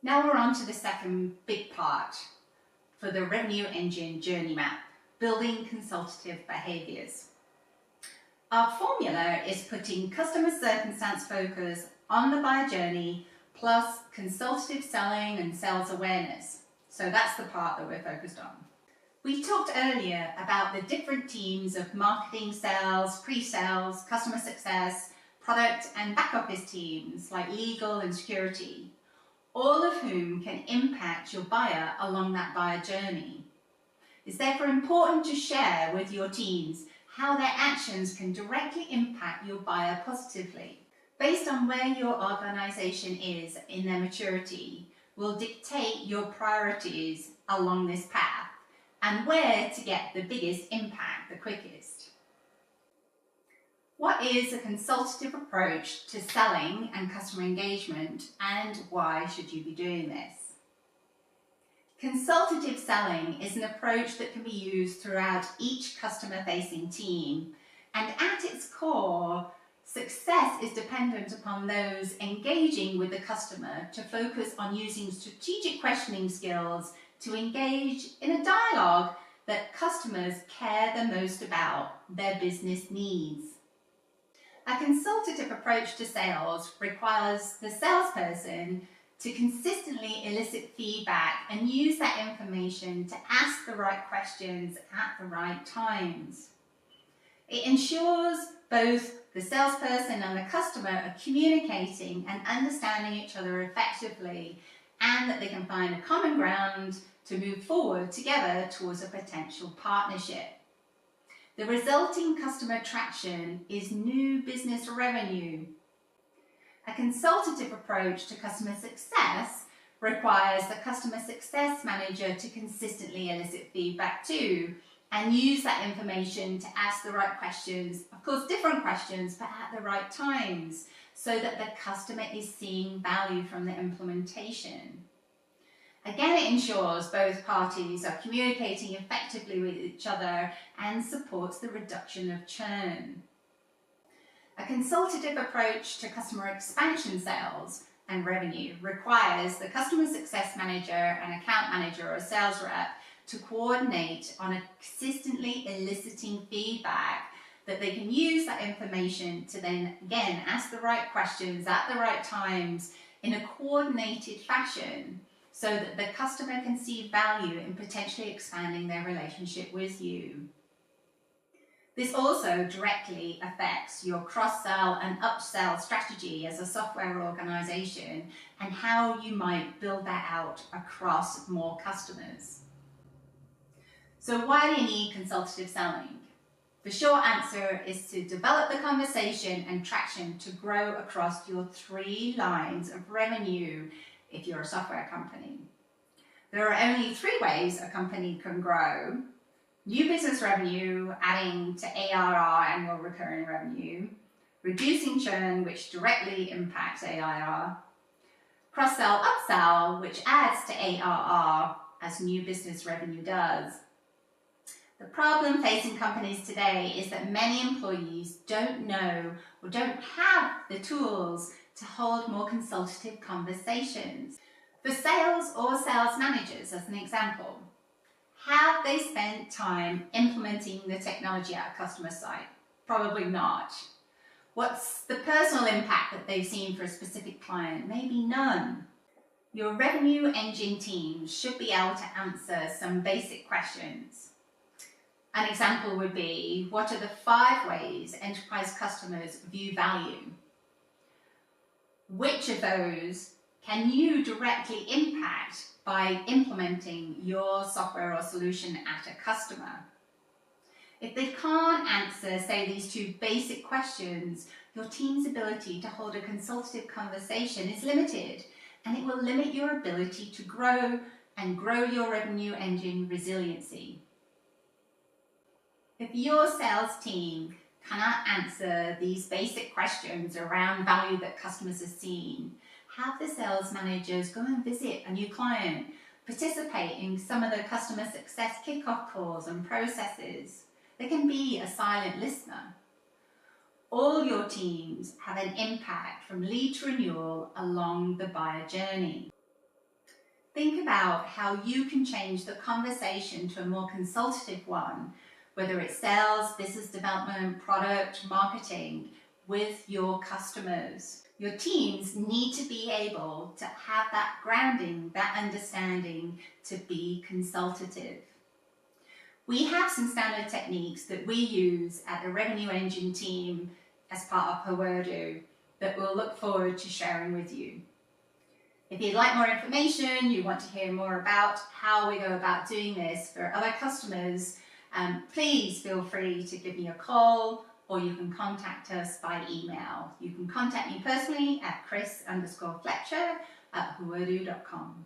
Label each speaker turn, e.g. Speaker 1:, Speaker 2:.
Speaker 1: Now we're on to the second big part for the revenue engine journey map, building consultative behaviors. Our formula is putting customer circumstance focus on the buyer journey plus consultative selling and sales awareness. So that's the part that we're focused on. We talked earlier about the different teams of marketing, sales, pre-sales, customer success, product and back office teams like legal and security, all of whom can impact your buyer along that buyer journey. It's therefore important to share with your teams how their actions can directly impact your buyer positively. Based on where your organization is in their maturity will dictate your priorities along this path and where to get the biggest impact the quickest. What is a consultative approach to selling and customer engagement, and why should you be doing this? Consultative selling is an approach that can be used throughout each customer-facing team, and at its core, success is dependent upon those engaging with the customer to focus on using strategic questioning skills to engage in a dialogue that customers care the most about, their business needs. A consultative approach to sales requires the salesperson to consistently elicit feedback and use that information to ask the right questions at the right times. It ensures both the salesperson and the customer are communicating and understanding each other effectively, and that they can find a common ground to move forward together towards a potential partnership. The resulting customer traction is new business revenue. A consultative approach to customer success requires the customer success manager to consistently elicit feedback too, and use that information to ask the right questions, of course different questions, but at the right times, so that the customer is seeing value from the implementation. Again, it ensures both parties are communicating effectively with each other and supports the reduction of churn. A consultative approach to customer expansion sales and revenue requires the customer success manager, an account manager or sales rep to coordinate on consistently eliciting feedback that they can use that information to then again ask the right questions at the right times in a coordinated fashion, so that the customer can see value in potentially expanding their relationship with you. This also directly affects your cross-sell and upsell strategy as a software organization and how you might build that out across more customers. So why do you need consultative selling? The short answer is to develop the conversation and traction to grow across your 3 lines of revenue if you're a software company. There are only 3 ways a company can grow: new business revenue, adding to ARR, annual recurring revenue, reducing churn, which directly impacts ARR, cross-sell, upsell, which adds to ARR as new business revenue does. The problem facing companies today is that many employees don't know or don't have the tools to hold more consultative conversations. For sales or sales managers, as an example, have they spent time implementing the technology at a customer site? Probably not. What's the personal impact that they've seen for a specific client? Maybe none. Your revenue engine team should be able to answer some basic questions. An example would be, what are the 5 ways enterprise customers view value? Which of those can you directly impact by implementing your software or solution at a customer? If they can't answer, say, these 2 basic questions, your team's ability to hold a consultative conversation is limited, and it will limit your ability to grow and grow your revenue engine resiliency. If your sales team cannot answer these basic questions around value that customers have seen, have the sales managers go and visit a new client, participate in some of the customer success kickoff calls and processes. They can be a silent listener. All your teams have an impact from lead to renewal along the buyer journey. Think about how you can change the conversation to a more consultative one, whether it's sales, business development, product, marketing, with your customers. Your teams need to be able to have that grounding, that understanding, to be consultative. We have some standard techniques that we use at the Revenue Engine team as part of Huerdu that we'll look forward to sharing with you. If you'd like more information, you want to hear more about how we go about doing this for other customers, please feel free to give me a call, or you can contact us by email. You can contact me personally at chris_fletcher@huerdu.com.